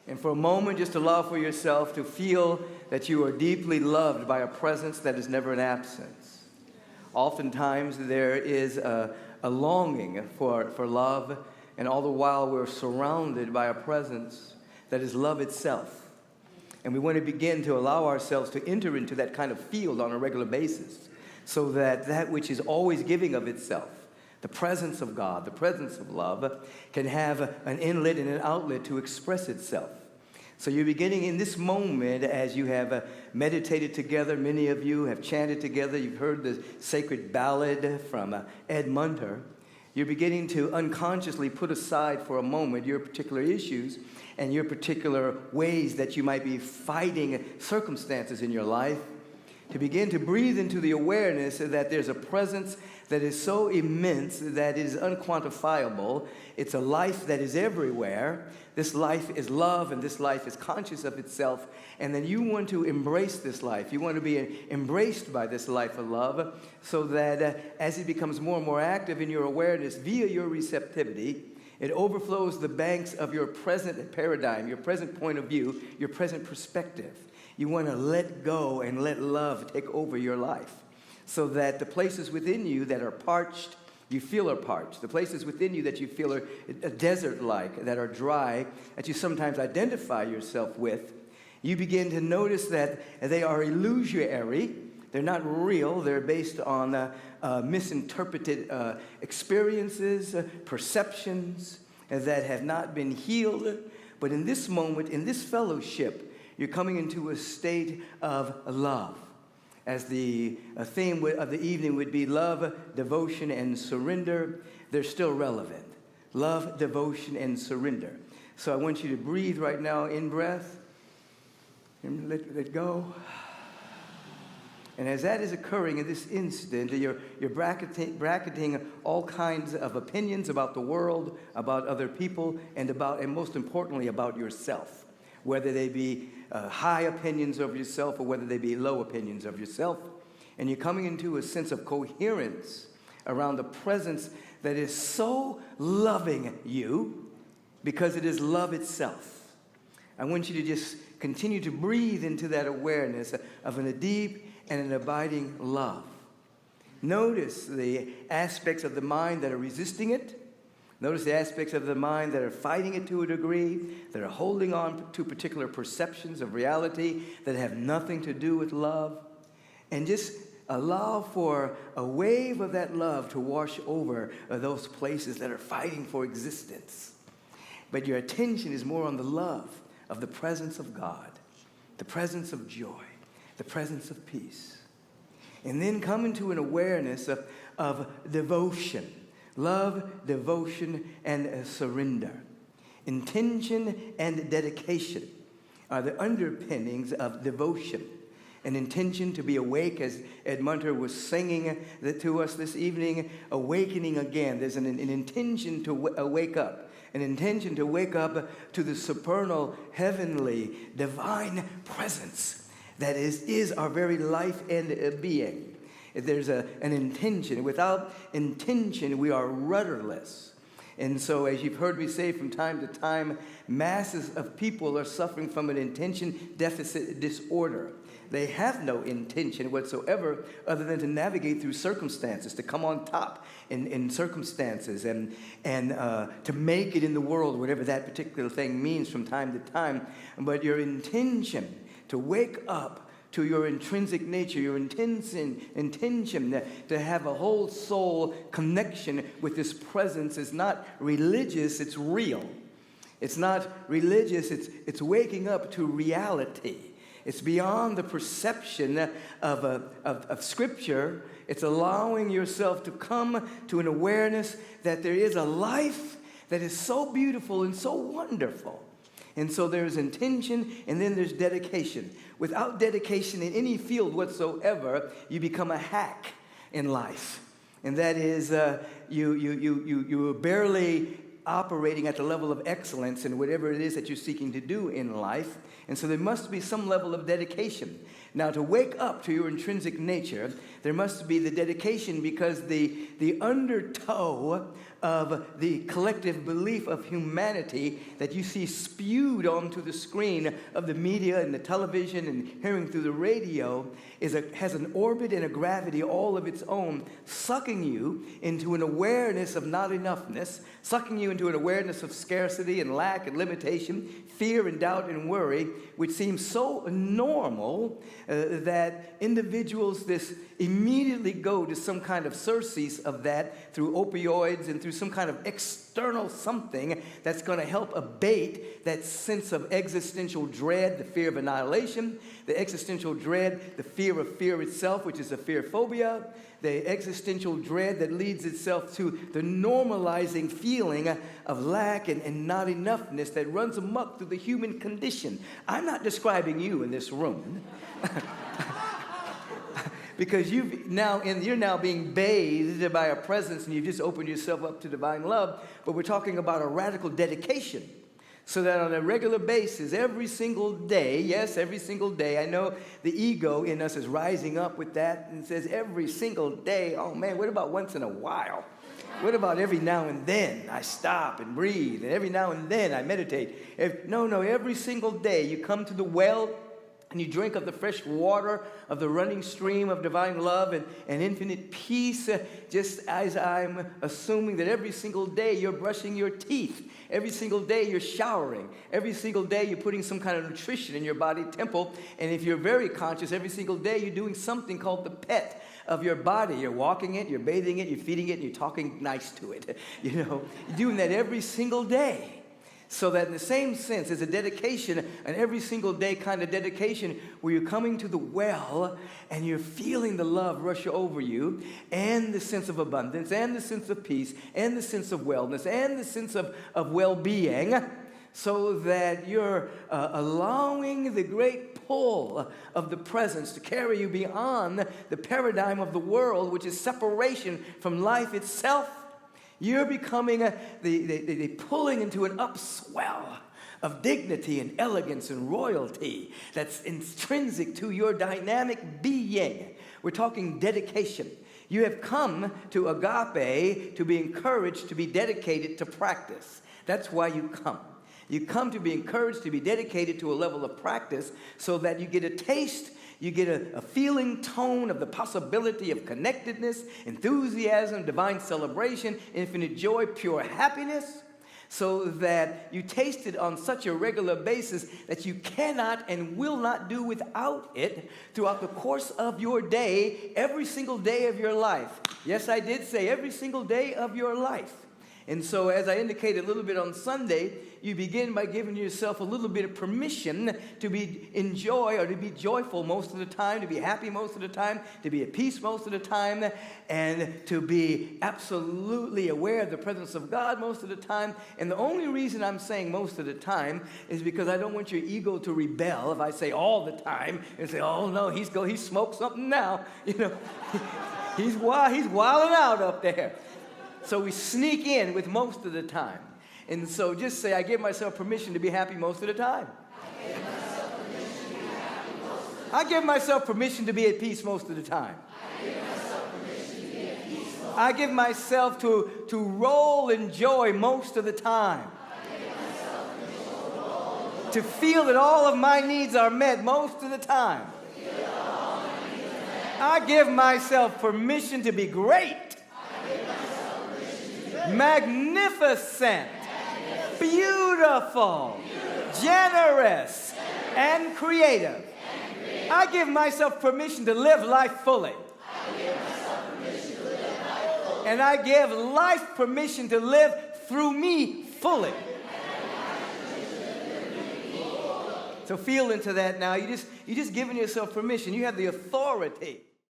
And for a moment, just allow for yourself to feel that you are deeply loved by a presence that is never an absence. Oftentimes, there is a longing for love, and all the while we're surrounded by a presence that is love itself. And we want to begin to allow ourselves to enter into that kind of field on a regular basis, so that that which is always giving of itself, the presence of God, the presence of love, can have an inlet and an outlet to express itself. So you're beginning in this moment, as you have meditated together, many of you have chanted together, you've heard the sacred ballad from Ed Munter. You're beginning to unconsciously put aside for a moment your particular issues and your particular ways that you might be fighting circumstances in your life, to begin to breathe into the awareness that there's a presence that is so immense that it is unquantifiable. It's a life that is everywhere. This life is love, and this life is conscious of itself. And then you want to embrace this life. You want to be embraced by this life of love, so that as it becomes more and more active in your awareness via your receptivity, it overflows the banks of your present paradigm, your present point of view, your present perspective. You want to let go and let love take over your life, so that the places within you that are parched, you feel are parched. The places within you that you feel are desert-like, that are dry, that you sometimes identify yourself with, you begin to notice that they are illusory. They're not real. They're based on misinterpreted experiences, perceptions that have not been healed. But in this moment, in this fellowship, you're coming into a state of love. As the theme of the evening would be love, devotion, and surrender, they're still relevant. Love, devotion, and surrender. So I want you to breathe right now, in breath, and let go. And as that is occurring in this instant, you're bracketing all kinds of opinions about the world, about other people, and most importantly, about yourself. Whether they be high opinions of yourself or whether they be low opinions of yourself. And you're coming into a sense of coherence around the presence that is so loving you, because it is love itself. I want you to just continue to breathe into that awareness of a deep and an abiding love. Notice the aspects of the mind that are resisting it. Notice the aspects of the mind that are fighting it to a degree, that are holding on to particular perceptions of reality that have nothing to do with love. And just allow for a wave of that love to wash over those places that are fighting for existence. But your attention is more on the love of the presence of God, the presence of joy, the presence of peace. And then come into an awareness of devotion. Love, devotion, and surrender. Intention and dedication are the underpinnings of devotion. An intention to be awake, as Ed Munter was singing to us this evening, awakening again. There's an intention to wake up. An intention to wake up to the supernal, heavenly, divine presence that is our very life and being. There's an intention. Without intention, we are rudderless. And so, as you've heard me say from time to time, masses of people are suffering from an intention deficit disorder. They have no intention whatsoever other than to navigate through circumstances, to come on top in circumstances, and to make it in the world, whatever that particular thing means from time to time. But your intention to wake up to your intrinsic nature, your intention to have a whole soul connection with this presence is not religious, it's real. It's not religious, it's waking up to reality. It's beyond the perception of Scripture. It's allowing yourself to come to an awareness that there is a life that is so beautiful and so wonderful. And so there's intention, and then there's dedication. Without dedication in any field whatsoever, you become a hack in life. And that is, you are barely operating at the level of excellence in whatever it is that you're seeking to do in life. And so there must be some level of dedication. Now, to wake up to your intrinsic nature, there must be the dedication, because the undertow of the collective belief of humanity that you see spewed onto the screen of the media and the television and hearing through the radio has an orbit and a gravity all of its own, sucking you into an awareness of not enoughness, sucking you into an awareness of scarcity and lack and limitation, fear and doubt and worry, which seems so normal that individuals immediately go to some kind of surcease of that through opioids and through some kind of external something that's going to help abate that sense of existential dread, the fear of annihilation, the existential dread, the fear of fear itself, which is a fear phobia, the existential dread that leads itself to the normalizing feeling of lack and not enoughness that runs amok through the human condition. I'm not describing you in this room. Because you're now being bathed by a presence and you've just opened yourself up to divine love. But we're talking about a radical dedication. So that on a regular basis, every single day, yes, every single day, I know the ego in us is rising up with that and says every single day, oh man, what about once in a while? What about every now and then I stop and breathe, and every now and then I meditate? No, every single day you come to the well and you drink of the fresh water of the running stream of divine love and infinite peace, just as I'm assuming that every single day you're brushing your teeth. Every single day you're showering. Every single day you're putting some kind of nutrition in your body temple. And if you're very conscious, every single day you're doing something called the pet of your body. You're walking it, you're bathing it, you're feeding it, and you're talking nice to it. You're doing that every single day. So that in the same sense, it's a dedication, an every single day kind of dedication where you're coming to the well and you're feeling the love rush over you and the sense of abundance and the sense of peace and the sense of wellness and the sense of well-being, so that you're allowing the great pull of the presence to carry you beyond the paradigm of the world, which is separation from life itself. You're becoming the pulling into an upswell of dignity and elegance and royalty that's intrinsic to your dynamic being. We're talking dedication. You have come to Agape to be encouraged to be dedicated to practice. That's why you come. You come to be encouraged to be dedicated to a level of practice so that you get a taste. You get a feeling tone of the possibility of connectedness, enthusiasm, divine celebration, infinite joy, pure happiness, so that you taste it on such a regular basis that you cannot and will not do without it throughout the course of your day, every single day of your life. Yes, I did say every single day of your life. And so, as I indicated a little bit on Sunday, you begin by giving yourself a little bit of permission to enjoy or to be joyful most of the time, to be happy most of the time, to be at peace most of the time, and to be absolutely aware of the presence of God most of the time. And the only reason I'm saying most of the time is because I don't want your ego to rebel if I say all the time and say, oh no, he smoked something now. He's wilding out up there. So we sneak in with most of the time. And so just say, I give myself permission to be happy most of the time. I give myself permission to be at peace most of the time. I give myself to roll in joy most of the time. To feel that all of my needs are met most of the time. I give myself permission to be great. Magnificent, beautiful, generous, and creative. I give myself permission to live life fully. And I give life permission to live through me fully. So feel into that now. You're just giving yourself permission. You have the authority